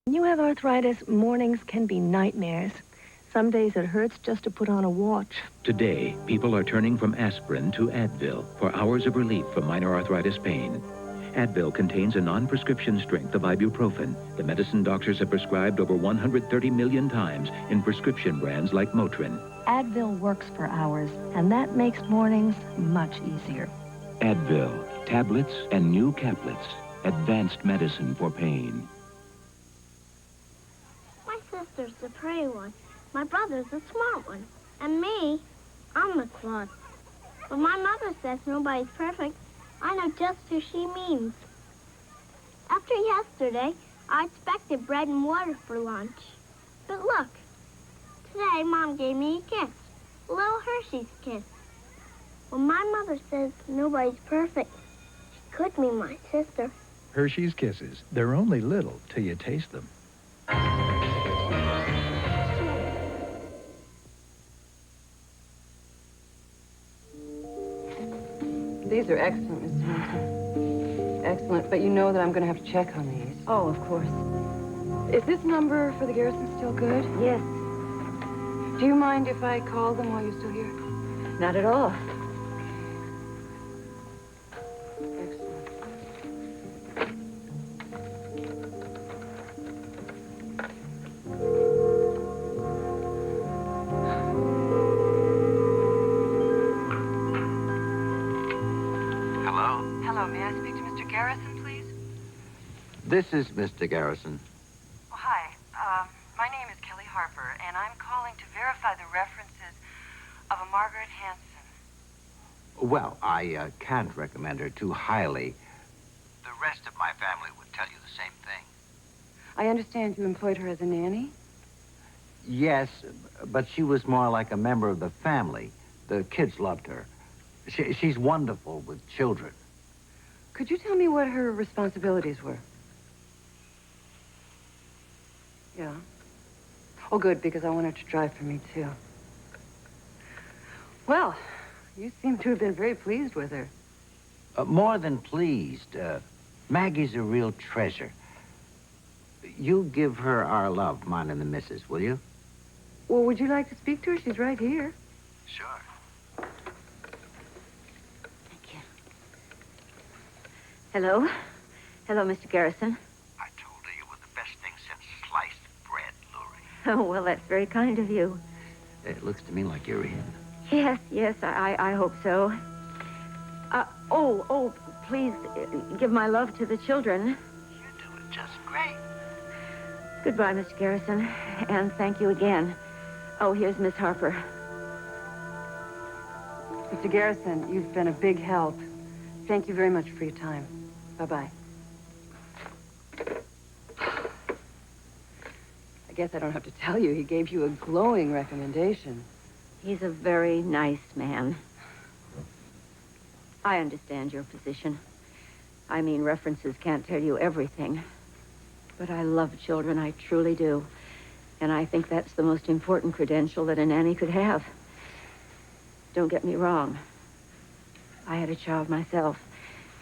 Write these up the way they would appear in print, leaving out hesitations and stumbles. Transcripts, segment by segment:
When you have arthritis, mornings can be nightmares. Some days it hurts just to put on a watch. Today, people are turning from aspirin to Advil for hours of relief from minor arthritis pain. Advil contains a non-prescription strength of ibuprofen, the medicine doctors have prescribed over 130 million times in prescription brands like Motrin. Advil works for hours, and that makes mornings much easier. Advil, tablets and new caplets, advanced medicine for pain. My sister's the pretty one. My brother's the smart one. And me, I'm the clod. But my mother says nobody's perfect. I know just who she means. After yesterday, I expected bread and water for lunch. But look, today Mom gave me a kiss, a little Hershey's kiss. When my mother says nobody's perfect, she could mean my sister. Hershey's Kisses. They're only little till you taste them. These are excellent, Miss Thompson. Excellent, but you know that I'm going to have to check on these. Oh, of course. Is this number for the Garrison still good? Yes, Do you mind if I call them while you're still here? not at all. Excellent. Hello? Hello, may I speak to Mr. Garrison, please? This is Mr. Garrison. Oh, hi. My name is Kelly Harper, and I'm calling to verify the references of a Margaret Hanson. Well, I can't recommend her too highly. The rest of my family would tell you the same thing. I understand you employed her as a nanny? Yes, but she was more like a member of the family. The kids loved her. She's wonderful with children. Could you tell me what her responsibilities were? Yeah. Oh, good, because I want her to drive for me, too. Well, you seem to have been very pleased with her. More than pleased. Maggie's a real treasure. You give her our love, mine and the missus, will you? Well, would you like to speak to her? She's right here. Sure. Thank you. Hello? Hello, Mr. Garrison. I told her you were the best thing since sliced bread, Lurie. Oh, well, that's very kind of you. It looks to me like you're in. Yes, I hope so. Please give my love to the children. You're doing just great. Goodbye, Mr. Garrison, and thank you again. Oh, here's Miss Harper. Mr. Garrison, you've been a big help. Thank you very much for your time. Bye-bye. I guess I don't have to tell you, he gave you a glowing recommendation. He's a very nice man. I understand your position. I mean, references can't tell you everything. But I love children, I truly do. And I think that's the most important credential that a nanny could have. Don't get me wrong. I had a child myself,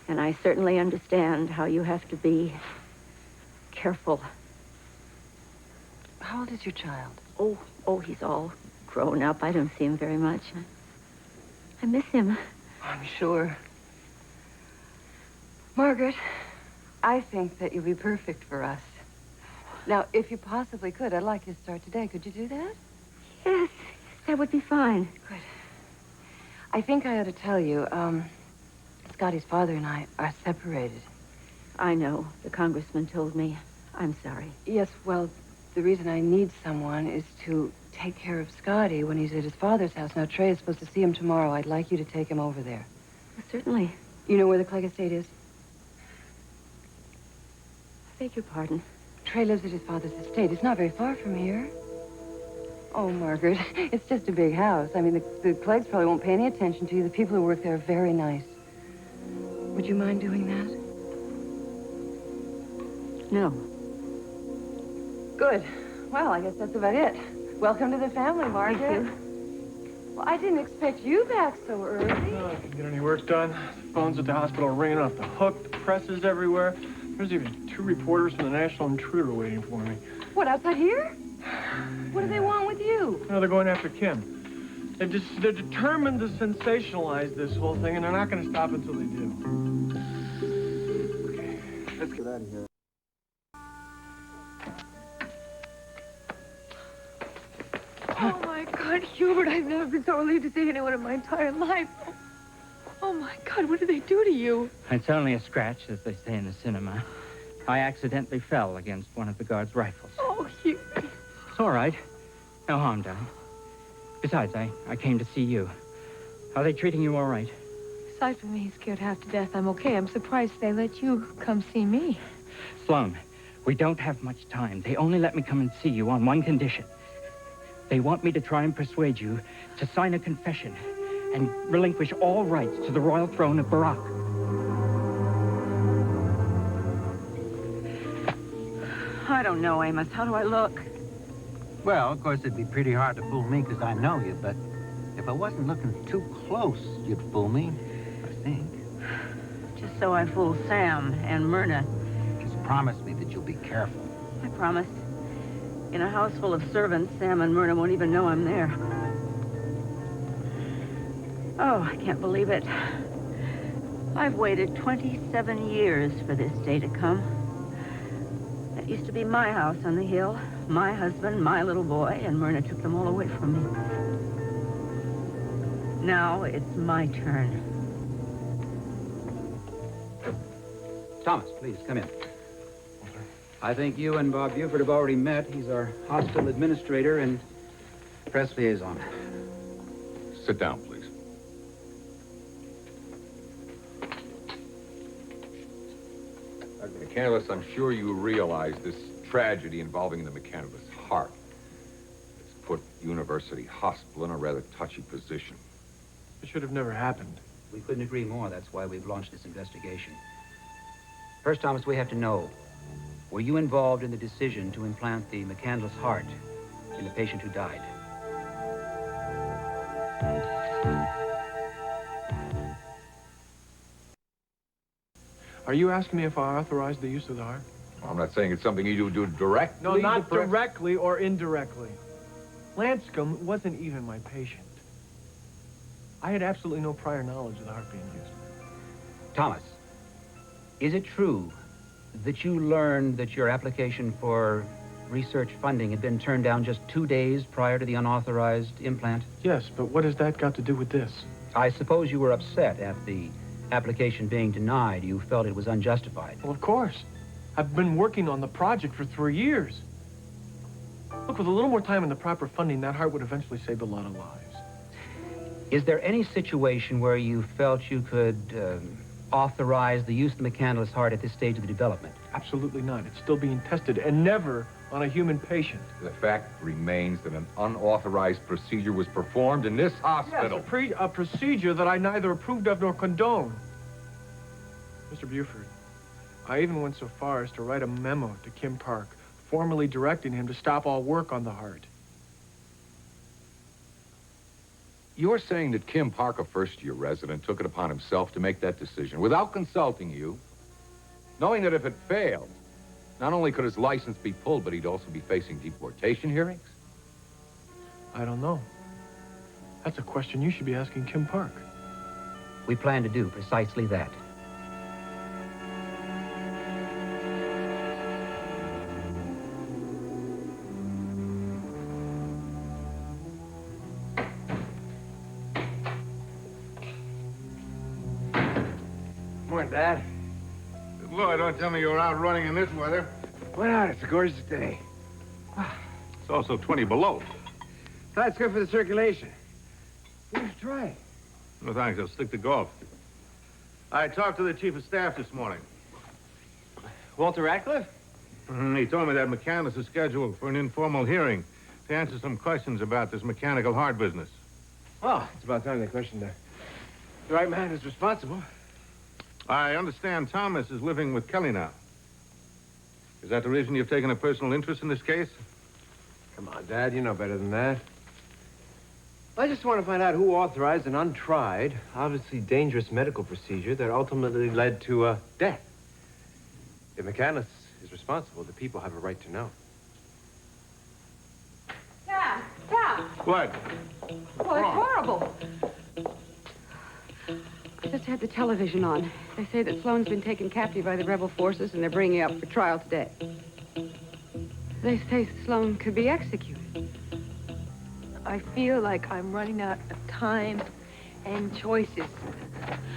and I certainly understand how you have to be careful. How old is your child? Oh, he's all grown up. I don't see him very much. I miss him. I'm sure. Margaret, I think that you'll be perfect for us. Now, if you possibly could, I'd like you to start today. Could you do that? Yes, that would be fine. Good. I think I ought to tell you, Scotty's father and I are separated. I know. The congressman told me. I'm sorry. Yes, well, the reason I need someone is to take care of Scotty when he's at his father's house. Now, Trey is supposed to see him tomorrow. I'd like you to take him over there. Certainly. You know where the Clegg estate is? I beg your pardon. Trey lives at his father's estate. It's not very far from here. Oh, Margaret, it's just a big house. I mean, the Cleggs probably won't pay any attention to you. The people who work there are very nice. Would you mind doing that? No. Good. Well, I guess that's about it. Welcome to the family, Margaret. Thank you. Well, I didn't expect you back so early. Couldn't get any work done. The phones at the hospital are ringing off the hook. The press is everywhere. There's even 2 reporters from the National Intruder waiting for me. What, outside here? What do they want with you? No, they're going after Kim. They're determined to sensationalize this whole thing, and they're not going to stop until they do. Okay, let's get out of here. Oh, my God, Hubert, I've never been so relieved to see anyone in my entire life. Oh, my God, what did they do to you? It's only a scratch, as they say in the cinema. I accidentally fell against one of the guard's rifles. Oh, Hubert. It's all right. No harm done. Besides, I came to see you. Are they treating you all right? Aside from me scared half to death, I'm okay. I'm surprised they let you come see me. Sloan, we don't have much time. They only let me come and see you on one condition. They want me to try and persuade you to sign a confession and relinquish all rights to the royal throne of Barak. I don't know, Amos. How do I look? Well, of course, it'd be pretty hard to fool me because I know you, but if I wasn't looking too close, you'd fool me, I think. Just so I fool Sam and Myrna. Just promise me that you'll be careful. I promise. In a house full of servants, Sam and Myrna won't even know I'm there. Oh, I can't believe it. I've waited 27 years for this day to come. That used to be my house on the hill, my husband, my little boy, and Myrna took them all away from me. Now it's my turn. Thomas, please, come in. I think you and Bob Buford have already met. He's our hospital administrator and press liaison. Sit down, please. Dr. McCandless, I'm sure you realize this tragedy involving the McCandless heart has put University Hospital in a rather touchy position. It should have never happened. We couldn't agree more. That's why we've launched this investigation. First, Thomas, we have to know, were you involved in the decision to implant the McCandless heart in the patient who died? Are you asking me if I authorized the use of the heart? Well, I'm not saying it's something you do directly. No, not directly or indirectly. Lanscombe wasn't even my patient. I had absolutely no prior knowledge of the heart being used. Thomas, is it true that you learned that your application for research funding had been turned down just 2 days prior to the unauthorized implant? Yes, but what has that got to do with this? I suppose you were upset at the application being denied. You felt it was unjustified. Well, of course. I've been working on the project for 3 years. Look, with a little more time and the proper funding, that heart would eventually save a lot of lives. Is there any situation where you felt you could authorize the use of the McCandless heart at this stage of the development? Absolutely not. It's still being tested, and never on a human patient. The fact remains that an unauthorized procedure was performed in this hospital. Yes, a procedure that I neither approved of nor condone. Mr. Buford, I even went so far as to write a memo to Kim Park, formally directing him to stop all work on the heart. You're saying that Kim Park, a first-year resident, took it upon himself to make that decision without consulting you, knowing that if it failed, not only could his license be pulled, but he'd also be facing deportation hearings? I don't know. That's a question you should be asking Kim Park. We plan to do precisely that. Morning, Dad. Lloyd, don't tell me you're out running in this weather. Why not? It's a gorgeous day. It's also 20 below. That's good for the circulation. You should try it. No thanks, I'll stick to golf. I talked to the chief of staff this morning. Walter Ratcliffe? He told me that McCandless is scheduled for an informal hearing to answer some questions about this mechanical heart business. Well, it's about time they questioned the right man who's responsible. I understand Thomas is living with Kelly now. Is that the reason you've taken a personal interest in this case? Come on, Dad, you know better than that. I just want to find out who authorized an untried, obviously dangerous medical procedure that ultimately led to death. If McCandless is responsible, the people have a right to know. Yeah, yeah. What? Well, it's horrible. I just had the television on. They say that Sloane's been taken captive by the rebel forces and they're bringing him up for trial today. They say Sloane could be executed. I feel like I'm running out of time and choices.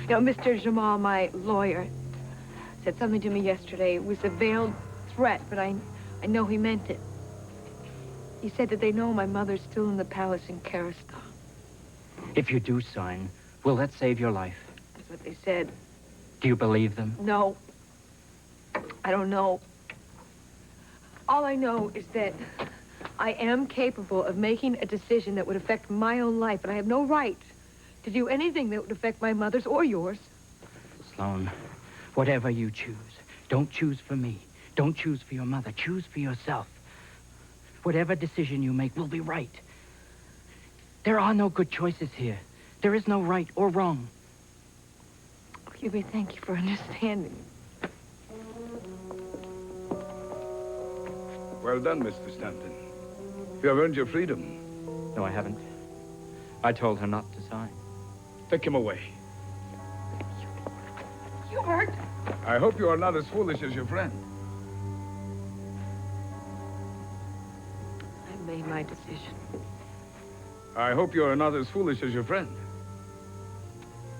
You know, Mr. Jamal, my lawyer, said something to me yesterday. It was a veiled threat, but I know he meant it. He said that they know my mother's still in the palace in Karistan. If you do sign, will that save your life? That's what they said. Do you believe them? No. I don't know. All I know is that I am capable of making a decision that would affect my own life, and I have no right to do anything that would affect my mother's or yours. Sloane, whatever you choose, don't choose for me. Don't choose for your mother. Choose for yourself. Whatever decision you make will be right. There are no good choices here. There is no right or wrong. Huey, thank you for understanding. Well done, Mr. Stanton. You have earned your freedom. No, I haven't. I told her not to sign. Take him away. Hubert! I hope you are not as foolish as your friend. I've made my decision. I hope you are not as foolish as your friend.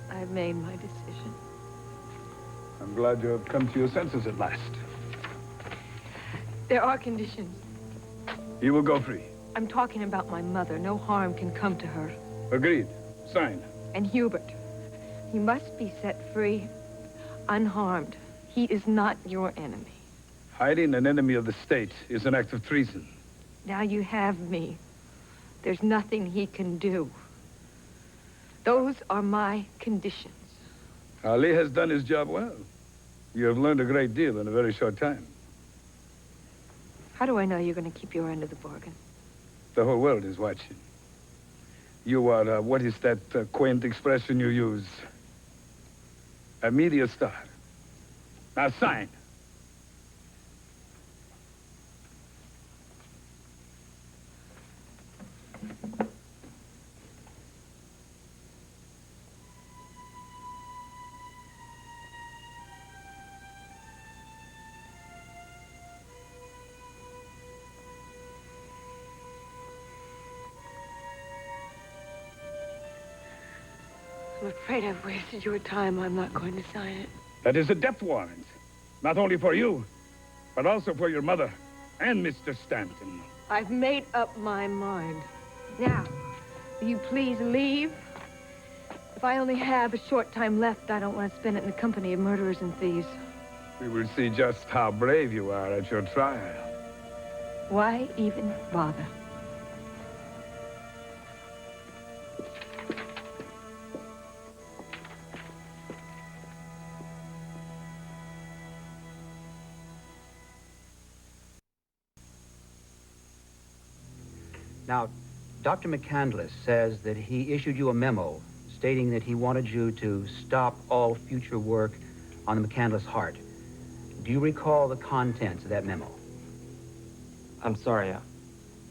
I've made my decision. I'm glad you have come to your senses at last. There are conditions. You will go free. I'm talking about my mother. No harm can come to her. Agreed. Sign. And Hubert, he must be set free, unharmed. He is not your enemy. Hiding an enemy of the state is an act of treason. Now you have me. There's nothing he can do. Those are my conditions. Ali has done his job well. You have learned a great deal in a very short time. How do I know you're going to keep your end of the bargain? The whole world is watching. You are, what is that quaint expression you use? A media star. Now sign. I'm afraid I've wasted your time. I'm not going to sign it. That is a death warrant. Not only for you, but also for your mother and Mr. Stanton. I've made up my mind. Now, will you please leave? If I only have a short time left, I don't want to spend it in the company of murderers and thieves. We will see just how brave you are at your trial. Why even bother? Now, Dr. McCandless says that he issued you a memo stating that he wanted you to stop all future work on the McCandless heart. Do you recall the contents of that memo? I'm sorry,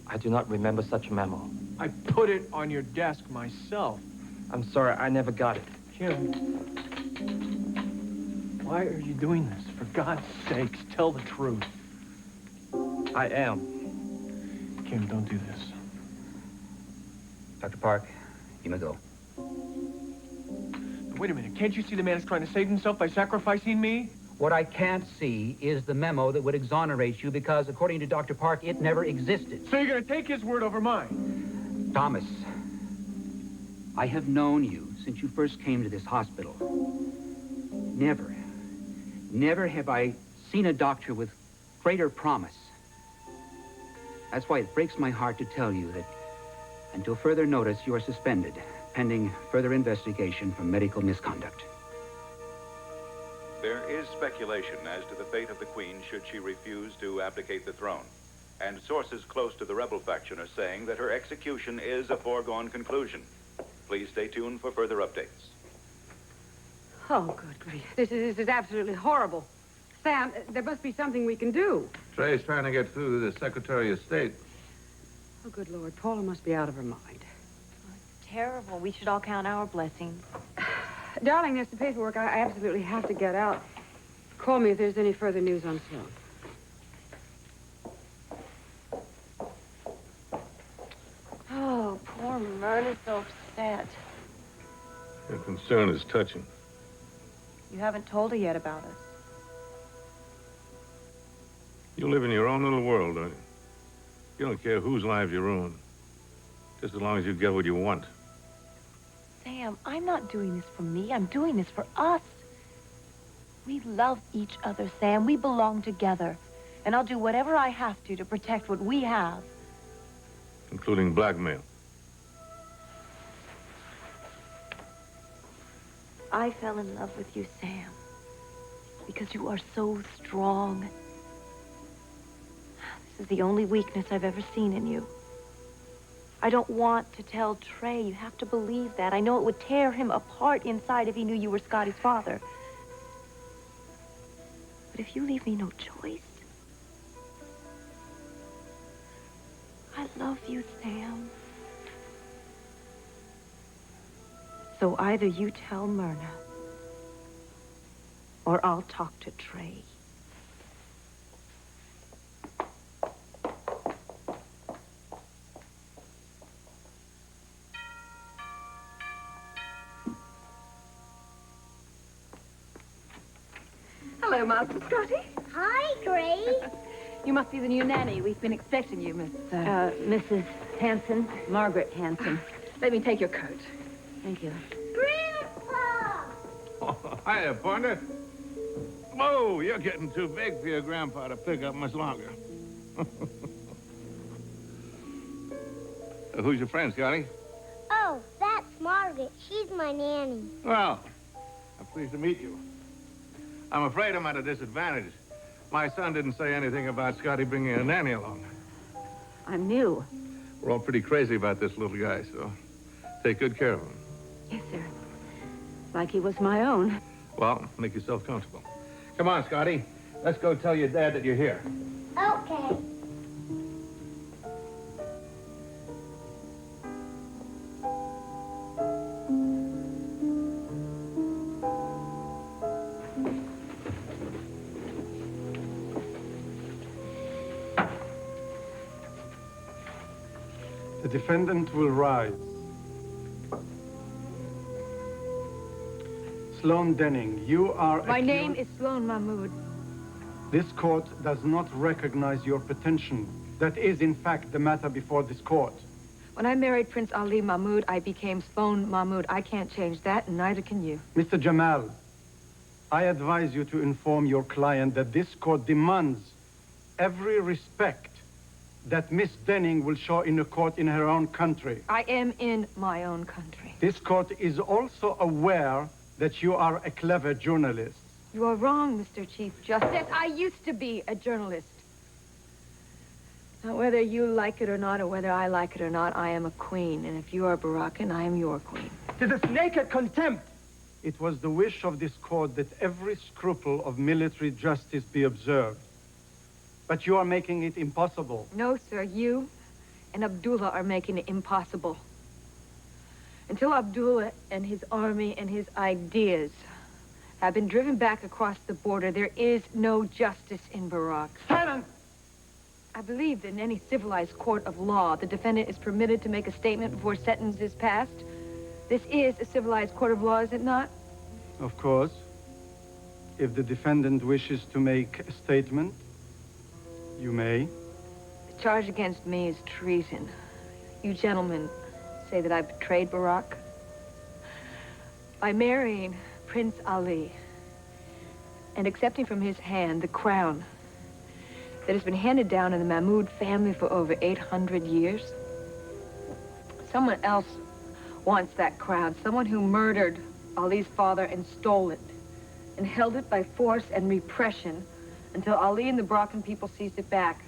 I do not remember such a memo. I put it on your desk myself. I'm sorry, I never got it. Kim, why are you doing this? For God's sakes, tell the truth. I am. Kim, don't do this. Dr. Park, you may go. Wait a minute, can't you see the man is trying to save himself by sacrificing me? What I can't see is the memo that would exonerate you because, according to Dr. Park, it never existed. So you're going to take his word over mine? Thomas, I have known you since you first came to this hospital. Never have I seen a doctor with greater promise. That's why it breaks my heart to tell you that until further notice, you are suspended, pending further investigation for medical misconduct. There is speculation as to the fate of the Queen should she refuse to abdicate the throne. And sources close to the rebel faction are saying that her execution is a foregone conclusion. Please stay tuned for further updates. Oh, good grief. This is absolutely horrible. Sam, there must be something we can do. Trey's trying to get through to the Secretary of State. Oh, good Lord. Paula must be out of her mind. Terrible. We should all count our blessings. Darling, there's the paperwork. I absolutely have to get out. Call me if there's any further news on Sloan. Oh, poor Myrna's so upset. Your concern is touching. You haven't told her yet about us. You live in your own little world, don't you? You don't care whose lives you ruin. Just as long as you get what you want. Sam, I'm not doing this for me. I'm doing this for us. We love each other, Sam. We belong together. And I'll do whatever I have to protect what we have. Including blackmail. I fell in love with you, Sam. Because you are so strong. This is the only weakness I've ever seen in you. I don't want to tell Trey. You have to believe that. I know it would tear him apart inside if he knew you were Scotty's father. But if you leave me no choice... I love you, Sam. So either you tell Myrna, or I'll talk to Trey. Hello, Master Scotty. Hi, Grace. You must be the new nanny. We've been expecting you, Mrs. Hanson, Margaret Hanson. Let me take your coat. Thank you. Grandpa! Oh, hiya, partner. Whoa, you're getting too big for your grandpa to pick up much longer. Who's your friend, Scotty? Oh, that's Margaret. She's my nanny. Well, I'm pleased to meet you. I'm afraid I'm at a disadvantage. My son didn't say anything about Scotty bringing a nanny along. I'm new. We're all pretty crazy about this little guy, so take good care of him. Yes, sir. Like he was my own. Well, make yourself comfortable. Come on, Scotty. Let's go tell your dad that you're here. Okay. The defendant will rise. Sloan Denning, you are My name is Sloan Mahmood. This court does not recognize your pretension. That is, in fact, the matter before this court. When I married Prince Ali Mahmood, I became Sloan Mahmood. I can't change that, and neither can you. Mr. Jamal, I advise you to inform your client that this court demands every respect that Miss Denning will show in a court in her own country. I am in my own country. This court is also aware that you are a clever journalist. You are wrong, Mr. Chief Justice. I used to be a journalist. Now, whether you like it or not, or whether I like it or not, I am a queen. And if you are Baraka, I am your queen. To this naked contempt! It was the wish of this court that every scruple of military justice be observed. But you are making it impossible. No, sir. You and Abdullah are making it impossible. Until Abdullah and his army and his ideas have been driven back across the border, there is no justice in Barak. Silence! I believe that in any civilized court of law, the defendant is permitted to make a statement before sentence is passed. This is a civilized court of law, is it not? Of course. If the defendant wishes to make a statement, you may. The charge against me is treason. You gentlemen say that I betrayed Barak by marrying Prince Ali and accepting from his hand the crown that has been handed down in the Mahmoud family for over 800 years. Someone else wants that crown, someone who murdered Ali's father and stole it and held it by force and repression until Ali and the Barakan people seized it back.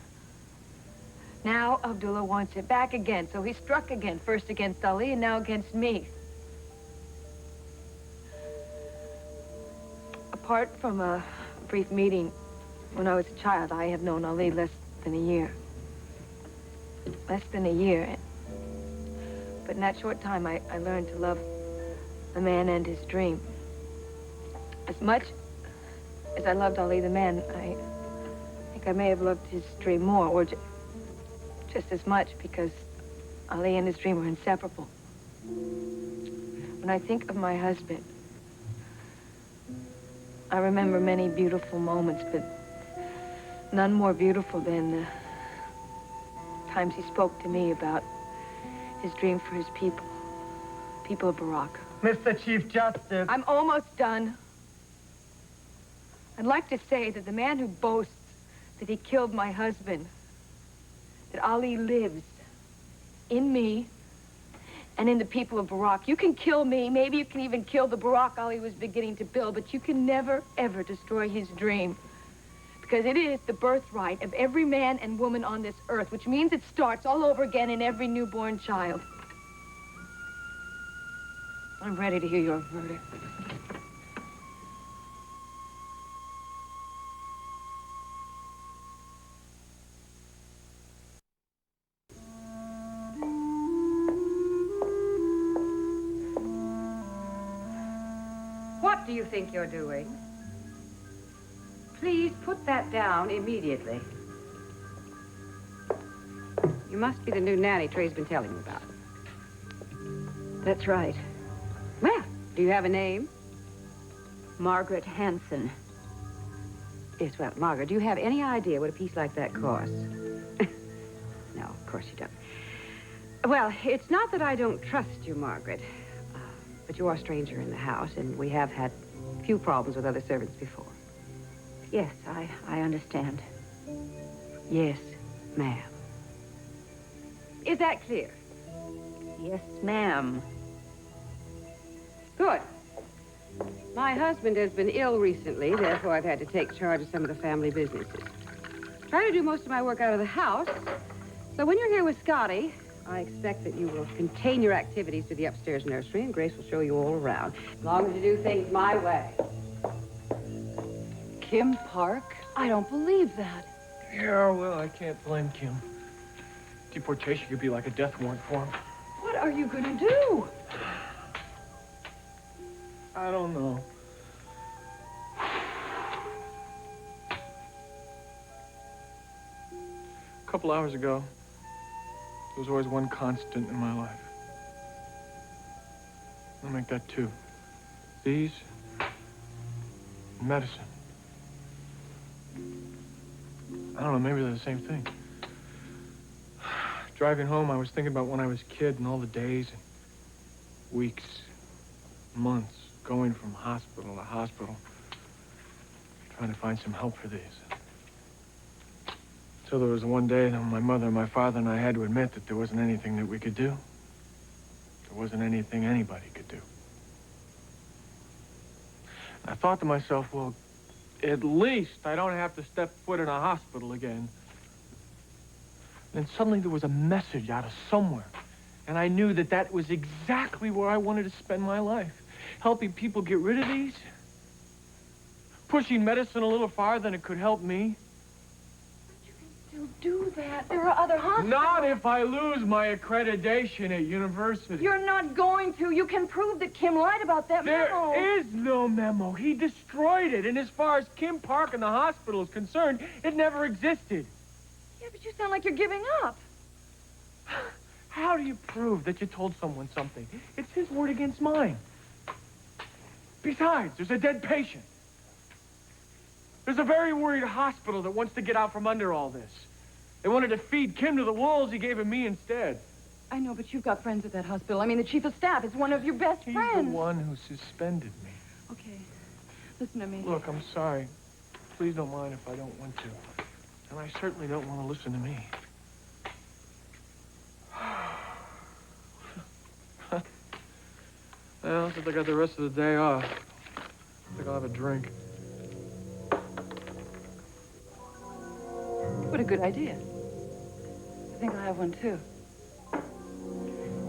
Now Abdullah wants it back again, so he struck again, first against Ali and now against me. Apart from a brief meeting When I was a child, I have known Ali less than a year. Less than a year. But in that short time, I learned to love a man and his dream. As much as I loved Ali the man, I think I may have loved his dream more, or just as much, because Ali and his dream are inseparable. When I think of my husband, I remember many beautiful moments, but none more beautiful than the times he spoke to me about his dream for his people, people of Baraka. Mr. Chief Justice. I'm almost done. I'd like to say that the man who boasts that he killed my husband, that Ali lives in me and in the people of Baraka. You can kill me, maybe you can even kill the Baraka Ali was beginning to build, but you can never, ever destroy his dream. Because it is the birthright of every man and woman on this earth, which means it starts all over again in every newborn child. I'm ready to hear your verdict. What do you think you're doing? Please put that down immediately. You must be the new nanny Trey's been telling me about. That's right. Well, do you have a name? Margaret Hanson. Yes, well, Margaret, do you have any idea what a piece like that costs? No, of course you don't. Well, it's not that I don't trust you, Margaret, but you are a stranger in the house, and we have had few problems with other servants before. Yes, I understand. Yes, ma'am. Is that clear? Yes, ma'am. Good. My husband has been ill recently, therefore I've had to take charge of some of the family businesses. Try to do most of my work out of the house, so when you're here with Scotty, I expect that you will contain your activities to the upstairs nursery, and Grace will show you all around, as long as you do things my way. Kim Park? I don't believe that. Yeah, well, I can't blame Kim. Deportation could be like a death warrant for him. What are you gonna do? I don't know. A couple hours ago, there was always one constant in my life. I'll make that two. These, and medicine. I don't know, maybe they're the same thing. Driving home, I was thinking about when I was a kid and all the days and weeks, months, going from hospital to hospital, trying to find some help for these. So there was one day when my mother and my father and I had to admit that there wasn't anything that we could do. There wasn't anything anybody could do. And I thought to myself, well, at least I don't have to step foot in a hospital again. And then suddenly there was a message out of somewhere. And I knew that that was exactly where I wanted to spend my life. Helping people get rid of these. Pushing medicine a little farther than it could help me. Still do that. There are other hospitals. Not if I lose my accreditation at university. You're not going to. You can prove that Kim lied about that memo. There is no memo. He destroyed it. And as far as Kim Park and the hospital is concerned, it never existed. Yeah, but you sound like you're giving up. How do you prove that you told someone something? It's his word against mine. Besides, there's a dead patient. There's a very worried hospital that wants to get out from under all this. They wanted to feed Kim to the wolves. He gave him me instead. I know, but you've got friends at that hospital. I mean, the chief of staff is one of your best friends. He's the one who suspended me. Okay, listen to me. Look, I'm sorry. Please don't mind if I don't want to. And I certainly don't want to listen to me. Well, since I got the rest of the day off, I think I'll have a drink. What a good idea. I think I'll have one, too.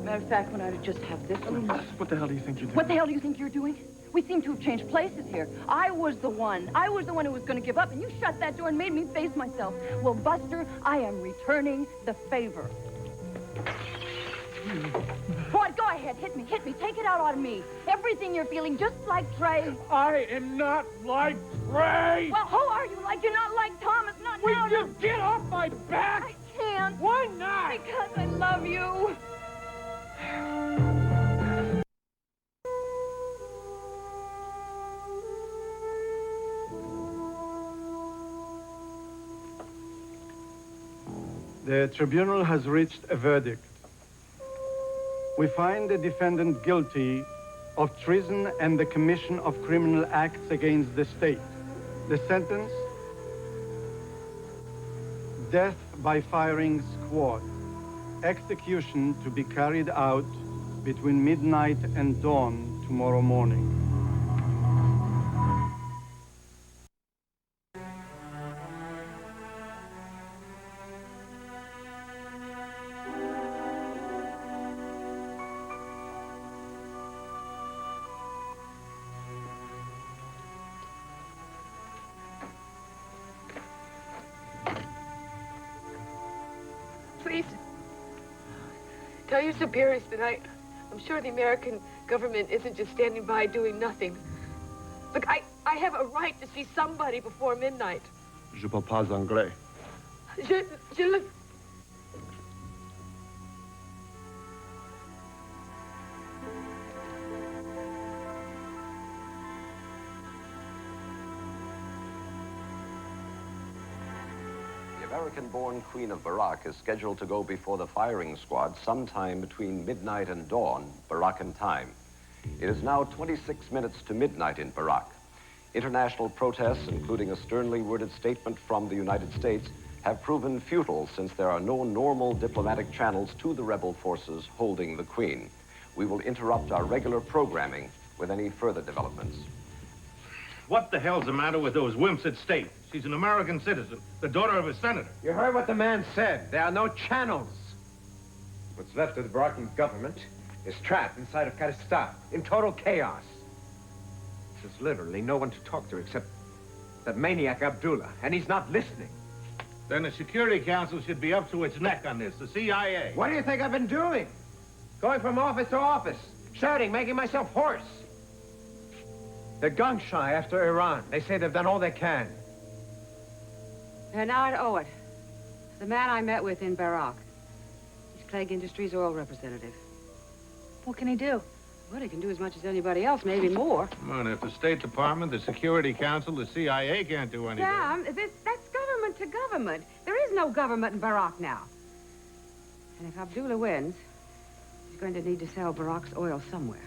Matter of fact, when I would just have this one. What the hell do you think you're doing? What the hell do you think you're doing? We seem to have changed places here. I was the one who was going to give up, and you shut that door and made me face myself. Well, Buster, I am returning the favor. What? Go ahead, hit me, take it out on me. Everything you're feeling, just like Trey. I am not like Trey! Well, who are you like? You're not like Thomas, not now. Will you get off my back? I can't. Why not? Because I love you. The tribunal has reached a verdict. We find the defendant guilty of treason and the commission of criminal acts against the state. The sentence: death by firing squad. Execution to be carried out between midnight and dawn tomorrow morning. Please, tell your superiors that I'm sure the American government isn't just standing by doing nothing. Look, I have a right to see somebody before midnight. Je parle pas anglais. Je le... The American-born Queen of Barak is scheduled to go before the firing squad sometime between midnight and dawn, Barakan time. It is now 26 minutes to midnight in Barak. International protests, including a sternly worded statement from the United States, have proven futile since there are no normal diplomatic channels to the rebel forces holding the Queen. We will interrupt our regular programming with any further developments. What the hell's the matter with those wimps at state? She's an American citizen, the daughter of a senator. You heard what the man said. There are no channels. What's left of the Barakan government is trapped inside of Kurdistan in total chaos. There's literally no one to talk to except that maniac Abdullah, and he's not listening. Then the Security Council should be up to its neck on this, the CIA. What do you think I've been doing? Going from office to office, shouting, making myself hoarse. They're gun-shy after Iran. They say they've done all they can. And now I owe it. The man I met with in Barak. He's Clegg Industries oil representative. What can he do? Well, he can do as much as anybody else, maybe more. Come on, if the State Department, the Security Council, the CIA can't do anything. Sam, that's government to government. There is no government in Barak now. And if Abdullah wins, he's going to need to sell Barak's oil somewhere.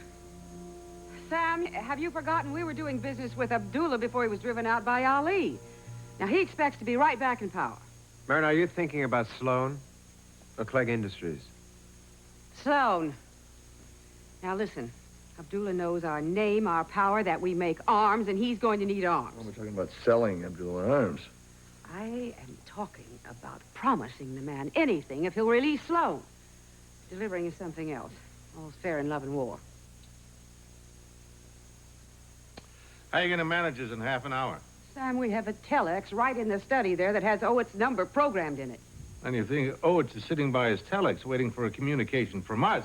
Sam, have you forgotten we were doing business with Abdullah before he was driven out by Ali? Now, he expects to be right back in power. Myrna, are you thinking about Sloan or Clegg Industries? Sloan. Now, listen. Abdullah knows our name, our power, that we make arms, and he's going to need arms. We're talking about selling Abdullah arms. I am talking about promising the man anything if he'll release Sloan. Delivering is something else. All's fair in love and war. How are you going to manage this in half an hour? Sam, we have a telex right in the study there that has Owit's number programmed in it. And you think Owitz is sitting by his telex waiting for a communication from us?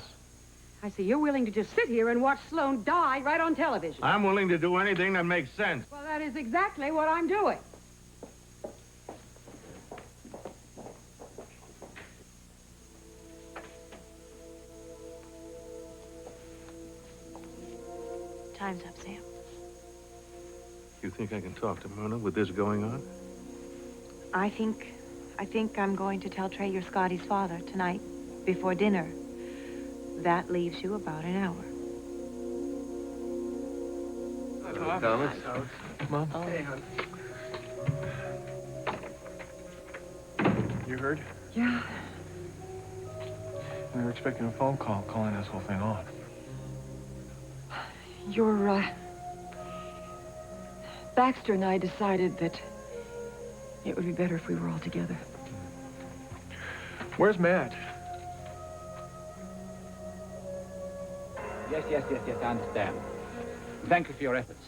I see you're willing to just sit here and watch Sloan die right on television. I'm willing to do anything that makes sense. Well, that is exactly what I'm doing. Time's up, Sam. You think I can talk to Myrna with this going on? I think I'm going to tell Trey you're Scotty's father tonight, before dinner. That leaves you about an hour. Hello, Thomas. Mom? Oh. Hey, hon. You heard? Yeah. We were expecting a phone call calling this whole thing off. Baxter and I decided that it would be better if we were all together. Where's Matt? Yes, I understand. Thank you for your efforts.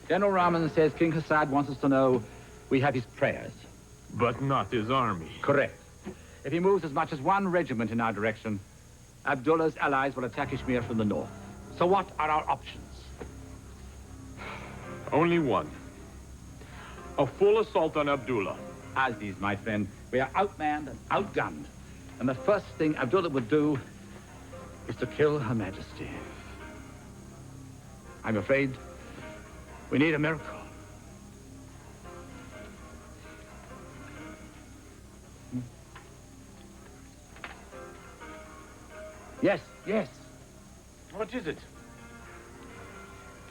General Rahman says King Hassad wants us to know we have his prayers. But not his army. Correct. If he moves as much as one regiment in our direction, Abdullah's allies will attack Kashmir from the north. So what are our options? Only one. A full assault on Abdullah. Aziz, my friend, we are outmanned and outgunned. And the first thing Abdullah would do is to kill Her Majesty. I'm afraid we need a miracle. Yes, yes. What is it?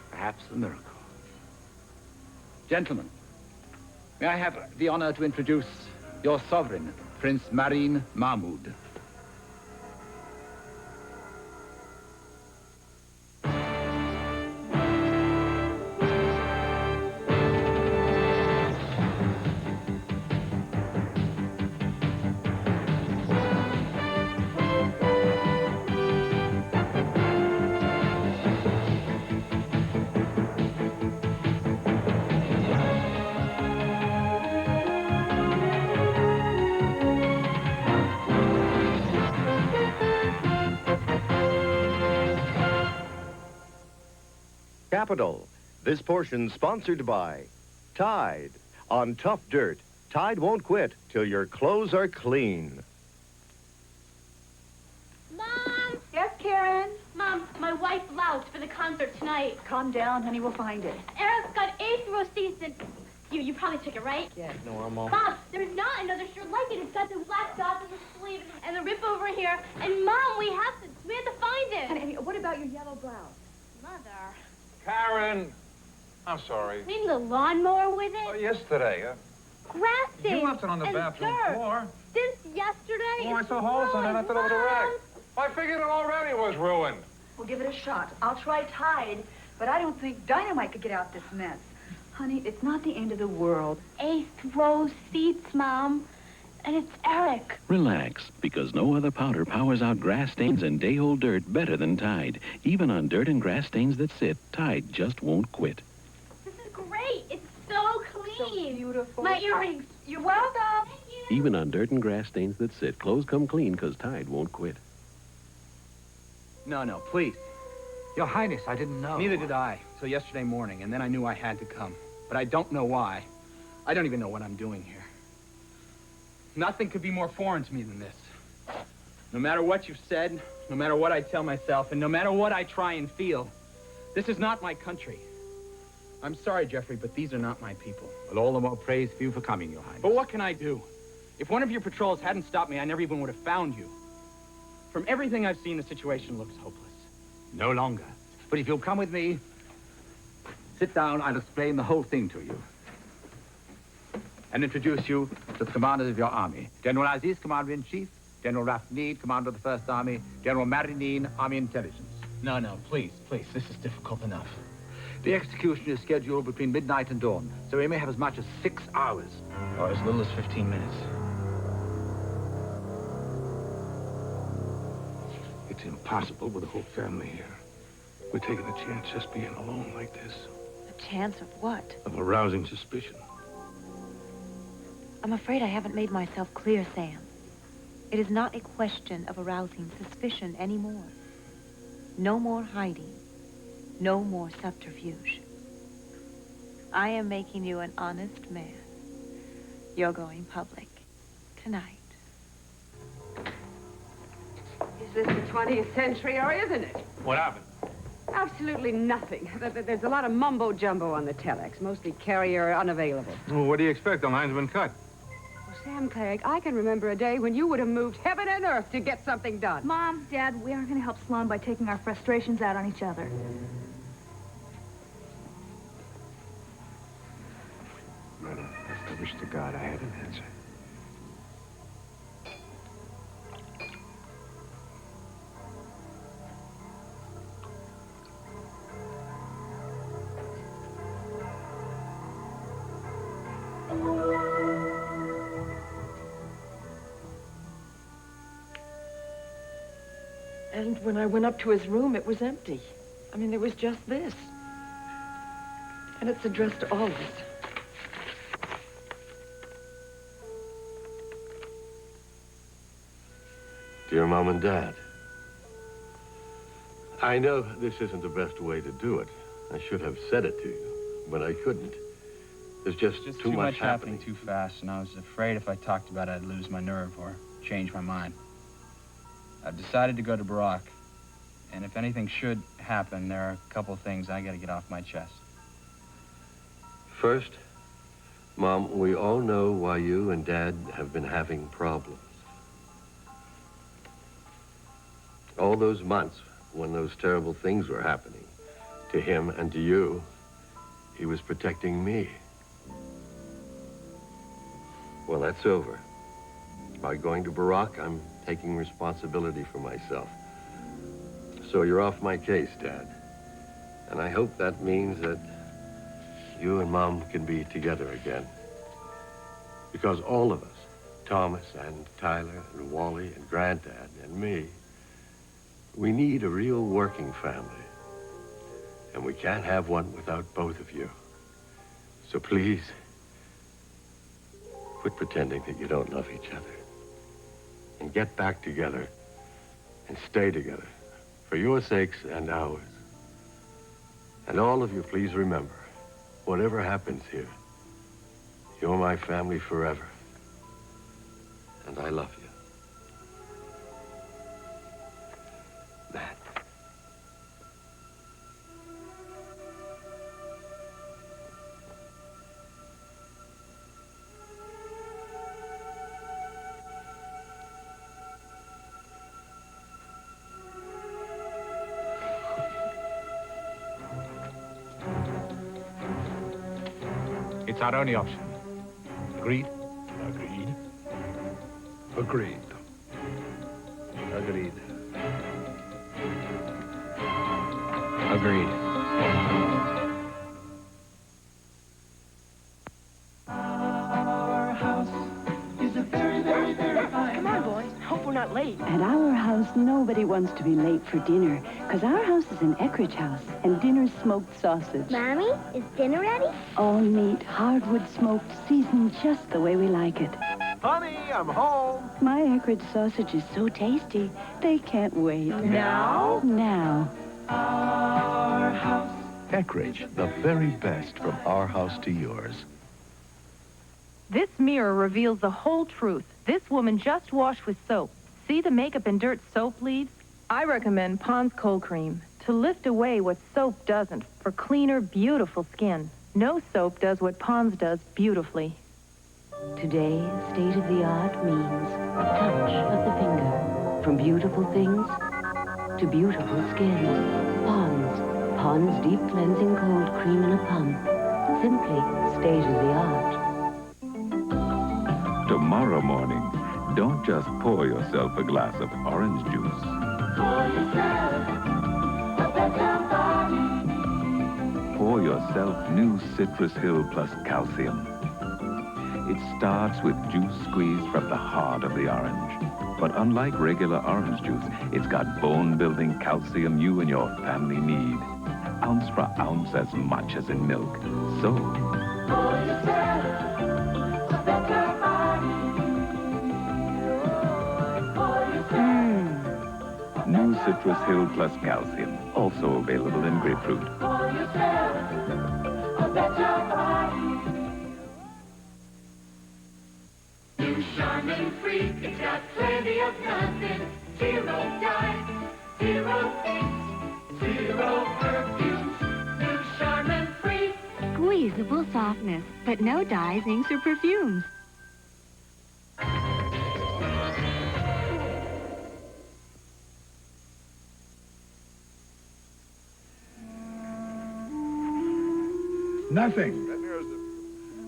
Perhaps a miracle. Gentlemen, may I have the honor to introduce your sovereign, Prince Marine Mahmud. Capital. This portion sponsored by Tide. On tough dirt, Tide won't quit till your clothes are clean. Mom! Yes, Karen? Mom, my white blouse for the concert tonight. Calm down, honey. We'll find it. Eric's got 8th row seats and... You probably took it, right? Yeah. Normal. Mom, there's not another shirt like it. It's got the black dots on the sleeve and the rip over here. And Mom, we have to find it. Honey, what about your yellow blouse? Mother. Karen! I'm sorry. Clean the lawnmower with it? Oh, yesterday, Grass stains You left it on the and bathroom dirt. floor. Since yesterday, Oh, I it's saw holes in it. I thought it was a wreck. Mom. I figured it already was ruined. We'll give it a shot. I'll try Tide, but I don't think dynamite could get out this mess. Honey, it's not the end of the world. 8th row seats, Mom. And it's Eric. Relax, because no other powder powers out grass stains and day-old dirt better than Tide. Even on dirt and grass stains that sit, Tide just won't quit. This is great. It's so clean. So beautiful. My earrings. You're welcome. Even on dirt and grass stains that sit, clothes come clean because Tide won't quit. No, please. Your Highness, I didn't know. Neither did I, till yesterday morning, and then I knew I had to come. But I don't know why. I don't even know what I'm doing here. Nothing could be more foreign to me than this. No matter what you've said, no matter what I tell myself, and no matter what I try and feel, this is not my country. I'm sorry, Jeffrey, but these are not my people. Well, all the more praise for you for coming, Your Highness. But what can I do? If one of your patrols hadn't stopped me, I never even would have found you. From everything I've seen, the situation looks hopeless. No longer. But if you'll come with me, sit down, I'll explain the whole thing to you. And introduce you to the commanders of your army. General Aziz, Commander-in-Chief. General Rafnid, Commander of the First Army. General Marinin, Army Intelligence. No, please, this is difficult enough. The execution is scheduled between midnight and dawn, so we may have as much as 6 hours. Or as little as 15 minutes. It's impossible with the whole family here. We're taking a chance just being alone like this. A chance of what? Of arousing suspicion. I'm afraid I haven't made myself clear, Sam. It is not a question of arousing suspicion anymore. No more hiding. No more subterfuge. I am making you an honest man. You're going public tonight. Is this the 20th century, or isn't it? What happened? Absolutely nothing. There's a lot of mumbo-jumbo on the telex, mostly carrier unavailable. Well, what do you expect? The line's been cut. Well, Sam Clegg, I can remember a day when you would have moved heaven and earth to get something done. Mom, Dad, we aren't going to help Sloan by taking our frustrations out on each other. Madam, I wish to God I had an answer. And when I went up to his room, it was empty. I mean, there was just this. And it's addressed to all of us. Dear Mom and Dad, I know this isn't the best way to do it. I should have said it to you, but I couldn't. There's just too much happening too fast, and I was afraid if I talked about it, I'd lose my nerve or change my mind. I've decided to go to Barack, and if anything should happen, there are a couple of things I gotta get off my chest. First, Mom, we all know why you and Dad have been having problems. All those months when those terrible things were happening to him and to you, he was protecting me. Well, that's over. By going to Barack, I'm taking responsibility for myself. So you're off my case, Dad. And I hope that means that you and Mom can be together again. Because all of us, Thomas and Tyler and Wally and Granddad and me, we need a real working family. And we can't have one without both of you. So please, quit pretending that you don't love each other. And get back together and stay together for your sakes and ours. And all of you, please remember, whatever happens here, you're my family forever. And I love you. Matt. It's our only option. Agreed? Agreed. Agreed. Agreed. Agreed. Our house is a very, very, very fine. Come on, boys. Hope we're not late. At our house, nobody wants to be late for dinner, because our house is an Eckridge house, and dinner's smoked sausage. Mommy, is dinner ready? All neat, hardwood smoked, seasoned just the way we like it. Honey, I'm home. My Eckridge sausage is so tasty, they can't wait. Now? Now. Our house. Eckridge, the very best from our house to yours. This mirror reveals the whole truth. This woman just washed with soap. See the makeup and dirt soap leaves? I recommend Pond's Cold Cream to lift away what soap doesn't for cleaner, beautiful skin. No soap does what Pond's does beautifully. Today, state-of-the-art means a touch of the finger. From beautiful things to beautiful skin. Pond's Deep Cleansing Cold Cream in a pump. Simply state-of-the-art. Tomorrow morning, don't just pour yourself a glass of orange juice. For yourself, a better body. Pour yourself new Citrus Hill Plus Calcium. It starts with juice squeezed from the heart of the orange. But unlike regular orange juice, it's got bone-building calcium you and your family need. Ounce for ounce as much as in milk. So, For yourself, a better body. For yourself. new Citrus Hill Plus Calcium, also available in grapefruit. For yourself, a better body. New Charmin Free, it's got plenty of nothing. 0 dyes, 0 inks, 0 perfumes. New Charmin Free. Squeezable softness, but no dyes, inks, or perfumes. Nothing.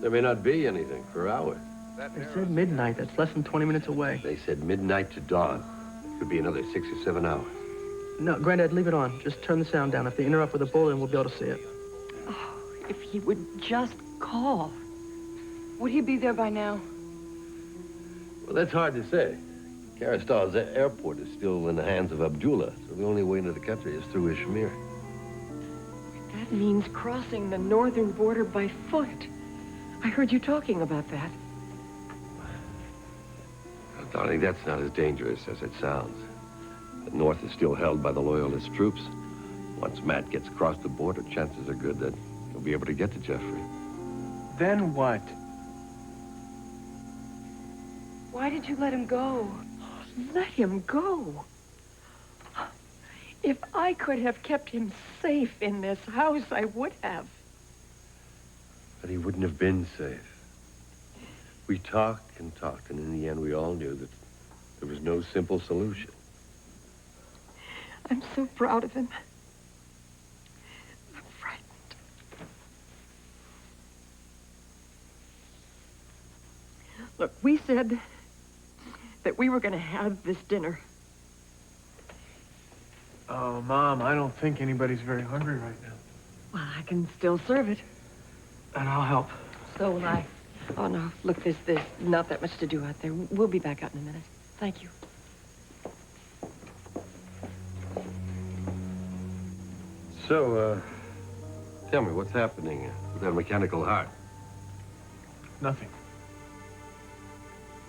There may not be anything for hours. They said midnight. That's less than 20 minutes away. They said midnight to dawn. It could be another 6 or 7 hours. No, Granddad, leave it on. Just turn the sound down. If they interrupt with a bulletin, we'll be able to see it. Oh, if he would just call. Would he be there by now? Well, that's hard to say. Karastar's airport is still in the hands of Abdullah, so the only way into the country is through Ishmir. means crossing the northern border by foot. I heard you talking about that. Well, darling, that's not as dangerous as it sounds. The North is still held by the Loyalist troops. Once Matt gets across the border, chances are good that he'll be able to get to Jeffrey. Then what? Why did you let him go? Let him go. If I could have kept him safe in this house, I would have. But he wouldn't have been safe. We talked and talked, and in the end, we all knew that there was no simple solution. I'm so proud of him. I'm frightened. Look, we said that we were going to have this dinner. Oh, Mom, I don't think anybody's very hungry right now. Well, I can still serve it. And I'll help. So will I. Oh, no. Look, there's not that much to do out there. We'll be back out in a minute. Thank you. So, tell me, what's happening with that mechanical heart? Nothing.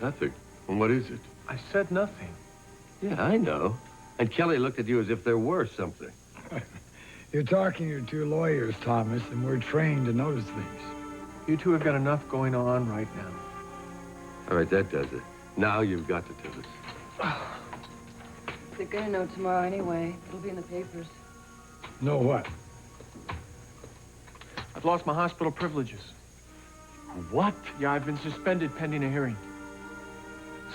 Nothing? And what is it? I said nothing. Yeah, I know. And Kelly looked at you as if there were something. You're talking to two lawyers, Thomas, and we're trained to notice things. You two have got enough going on right now. All right, that does it. Now you've got to tell us. They're gonna know tomorrow anyway. It'll be in the papers. Know what? I've lost my hospital privileges. What? Yeah, I've been suspended pending a hearing.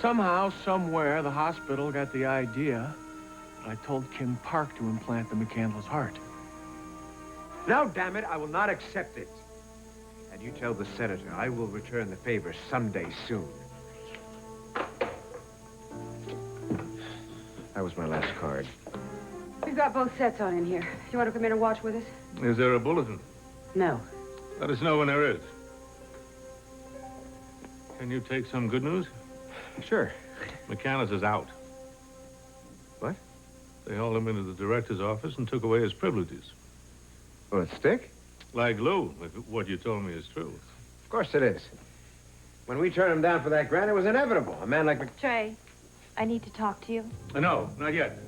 Somehow, somewhere, the hospital got the idea that I told Kim Park to implant the McCandless heart. Now, damn it, I will not accept it. And you tell the senator I will return the favor someday soon. That was my last card. We've got both sets on in here. You want to come in and watch with us? Is there a bulletin? No. Let us know when there is. Can you take some good news? Sure. McCandless is out. What? They hauled him into the director's office and took away his privileges. Will it stick? Like glue, if what you told me is true. Of course it is. When we turned him down for that grant, it was inevitable. A man like Trey, I need to talk to you. No, not yet.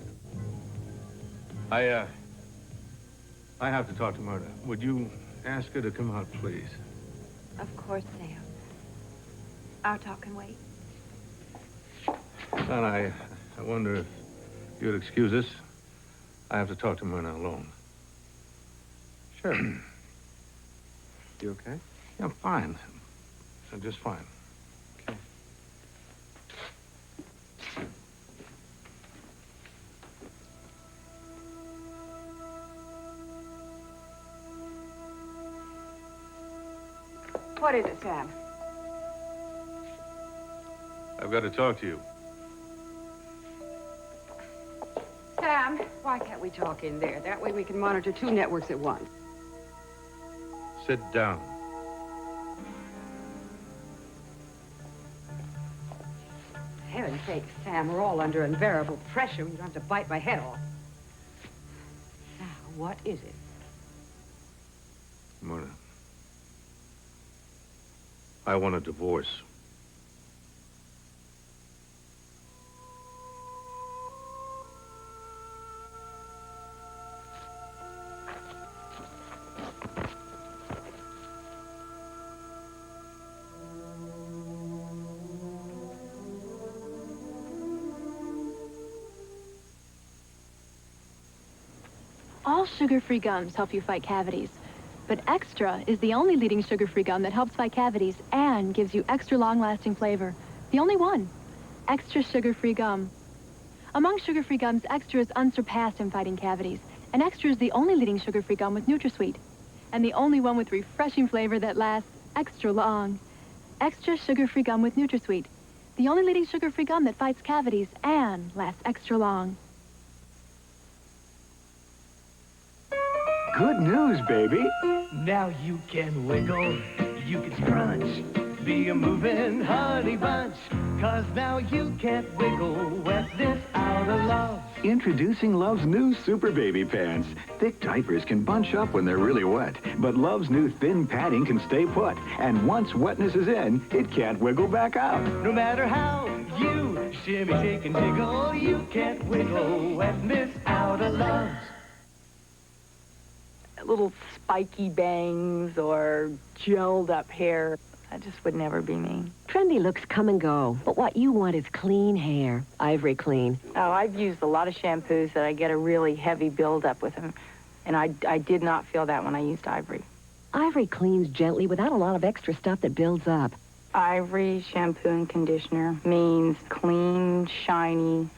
I have to talk to Myrna. Would you ask her to come out, please? Of course, Sam. Our talk can wait. Son, I wonder if you'd excuse us. I have to talk to Myrna alone. Sure. You okay? Yeah, I'm fine. I'm just fine. Okay. What is it, Sam? I've got to talk to you. Sam, why can't we talk in there? That way we can monitor two networks at once. Sit down. Heaven's sake, Sam, we're all under unbearable pressure. You don't have to bite my head off. Now, what is it? Myrna, I want a divorce. All sugar-free gums help you fight cavities, but Extra is the only leading sugar-free gum that helps fight cavities and gives you extra long-lasting flavor. The only one. Extra sugar-free gum. Among sugar-free gums, Extra is unsurpassed in fighting cavities, and Extra is the only leading sugar-free gum with NutraSweet, and the only one with refreshing flavor that lasts extra long. Extra sugar-free gum with NutraSweet, the only leading sugar-free gum that fights cavities and lasts extra long. Good news, baby. Now you can wiggle, you can scrunch, be a moving honey bunch. 'Cause now you can't wiggle with this out out of love. Introducing Love's new Super Baby Pants. Thick diapers can bunch up when they're really wet, but Love's new thin padding can stay put. And once wetness is in, it can't wiggle back out. No matter how you shimmy, shake, and jiggle, you can't wiggle wetness out of love. Little spiky bangs or gelled up hair. That just would never be me. Trendy looks come and go, but what you want is clean hair. Ivory Clean. Oh, I've used a lot of shampoos that I get a really heavy buildup with them, and I did not feel that when I used Ivory. Ivory cleans gently without a lot of extra stuff that builds up. Ivory shampoo and conditioner means clean, shiny,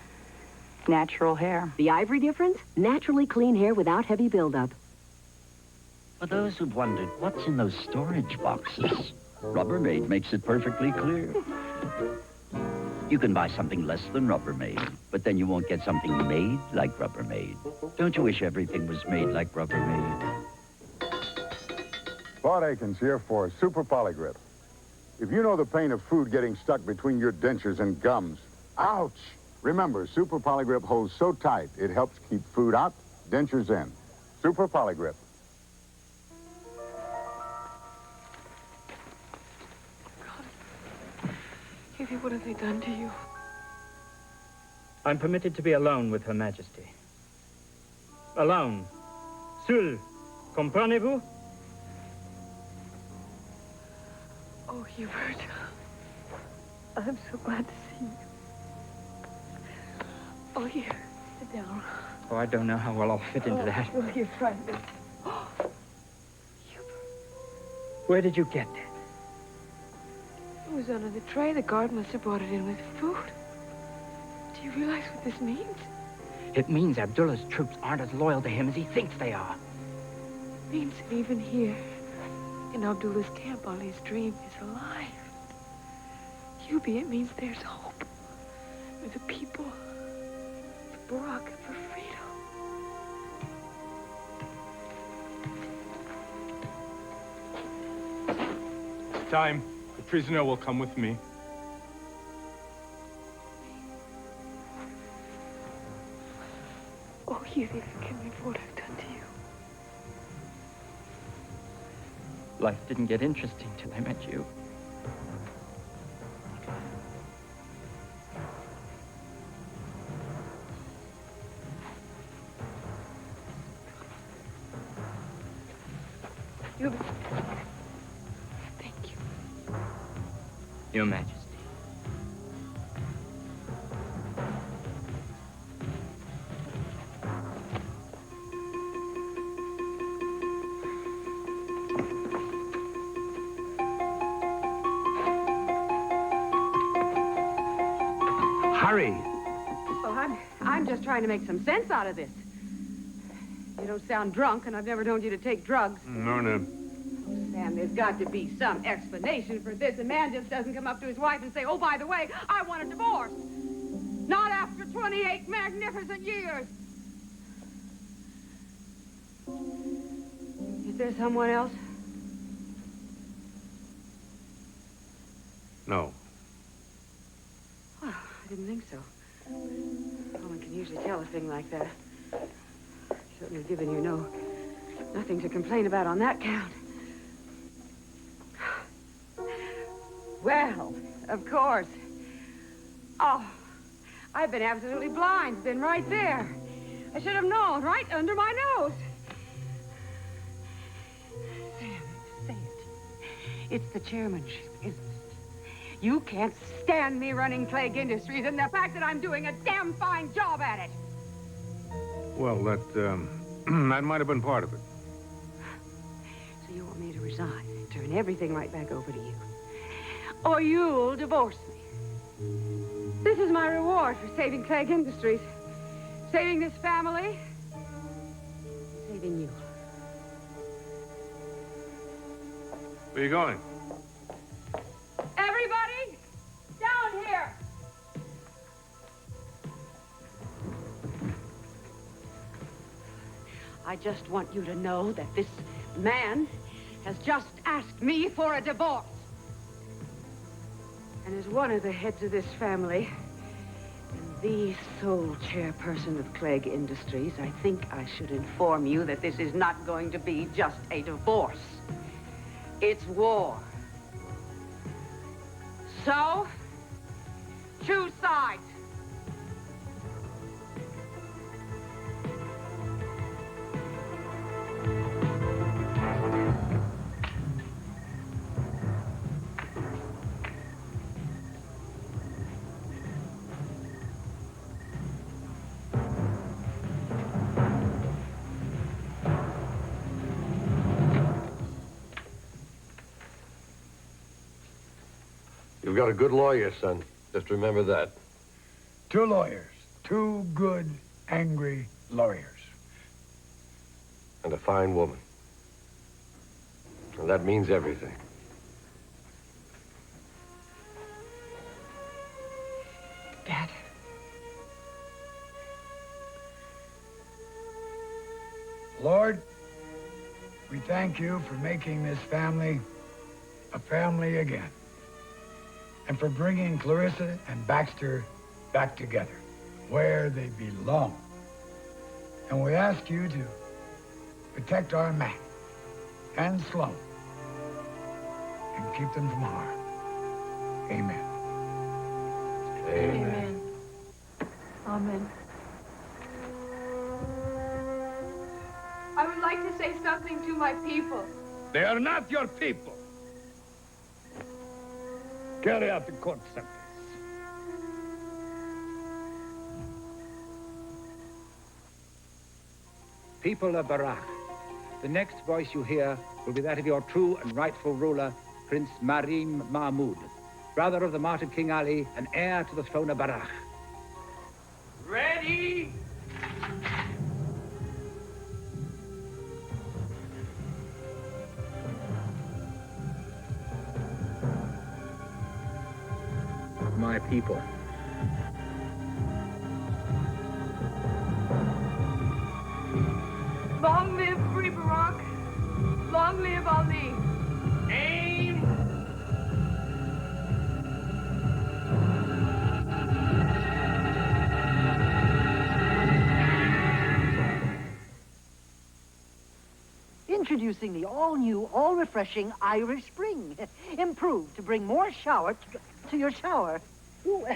natural hair. The Ivory difference? Naturally clean hair without heavy buildup. For those who've wondered what's in those storage boxes, Rubbermaid makes it perfectly clear. You can buy something less than Rubbermaid, but then you won't get something made like Rubbermaid. Don't you wish everything was made like Rubbermaid? Bart Akins here for Super Polygrip. If you know the pain of food getting stuck between your dentures and gums, ouch! Remember, Super Polygrip holds so tight, it helps keep food out, dentures in. Super Polygrip. Evie, what have they done to you? I'm permitted to be alone with Her Majesty. Alone. Seul. Comprenez-vous? Oh, Hubert. I'm so glad to see you. Oh, here. Sit down. Oh, I don't know how well I'll fit into that. Oh, you're frightened. Where did you get that? It was under the tray. The guard must have brought it in with food. Do you realize what this means? It means Abdullah's troops aren't as loyal to him as he thinks they are. It means that even here, in Abdullah's camp, Ali's dream is alive. Hubie, it means there's hope. For the people, for Barak, and for freedom. Time. The prisoner will come with me. Oh, Hubie, forgive me for what I've done to you. Life didn't get interesting till I met you. Hubie. Thank you. Your Majesty. Hurry! Well, I'm just trying to make some sense out of this. You don't sound drunk, and I've never known you to take drugs. No, no. Sam, there's got to be some explanation for this. A man just doesn't come up to his wife and say, oh, by the way, I want a divorce. Not after 28 magnificent years. Is there someone else? No. Oh, I didn't think so. One can usually tell a thing like that. Certainly given you nothing to complain about on that count. Well, of course. Oh, I've been absolutely blind. It's been right there. I should have known, right under my nose. Sam, say it. It's the chairmanship, isn't it? You can't stand me running Clegg Industries and the fact that I'm doing a damn fine job at it. Well, that, that might have been part of it. So you want me to resign and turn everything right back over to you? Or you'll divorce me. This is my reward for saving Clegg Industries. Saving this family. Saving you. Where are you going? Everybody, down here. I just want you to know that this man has just asked me for a divorce. And as one of the heads of this family, and the sole chairperson of Clegg Industries, I think I should inform you that this is not going to be just a divorce. It's war. So, choose sides. You've got a good lawyer, son. Just remember that. 2 lawyers. 2 good, angry lawyers. And a fine woman. And that means everything. Dad. Lord, we thank you for making this family a family again. And for bringing Clarissa and Baxter back together, where they belong. And we ask you to protect our Mac and Sloan and keep them from harm. Amen. Amen. Amen. I would like to say something to my people. They are not your people. Carry out the court sentence. People of Barak, the next voice you hear will be that of your true and rightful ruler, Prince Marim Mahmud, brother of the martyred King Ali and heir to the throne of Barak. Ready? My people. Long live free Barak. Long live Ali. Aim! Introducing the all-new, all-refreshing Irish Spring. Improved to bring more shower to your shower. Ooh,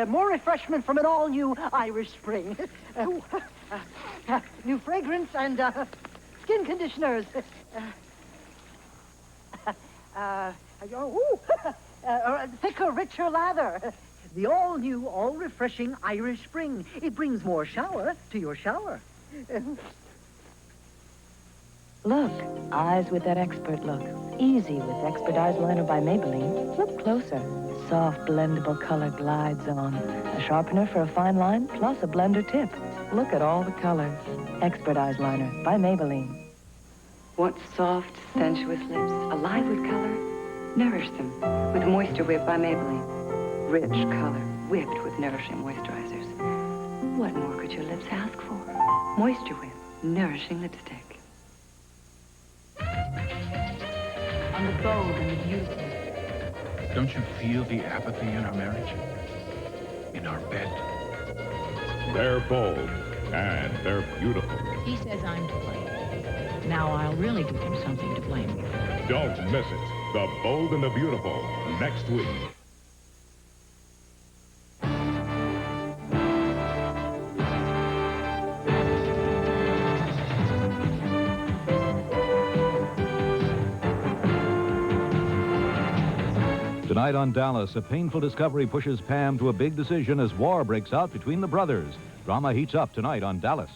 more refreshment from an all-new Irish Spring. New fragrance and skin conditioners. Thicker, richer lather. The all-new, all-refreshing Irish Spring. It brings more shower to your shower. Look, eyes with that expert look. Easy with Expert Eyes Liner by Maybelline. Look closer. Soft, blendable color glides on. A sharpener for a fine line, plus a blender tip. Look at all the colors. Expert Eyes Liner by Maybelline. Want soft, sensuous lips, alive with color? Nourish them with Moisture Whip by Maybelline. Rich color, whipped with nourishing moisturizers. What more could your lips ask for? Moisture Whip, nourishing lipstick. On the bold and the beautiful. Don't you feel the apathy in our marriage? In our bed? They're bold, and they're beautiful. He says I'm to blame. Now I'll really give him something to blame me for. Don't miss it. The Bold and the Beautiful, next week. Tonight on Dallas, a painful discovery pushes Pam to a big decision as war breaks out between the brothers. Drama heats up tonight on Dallas.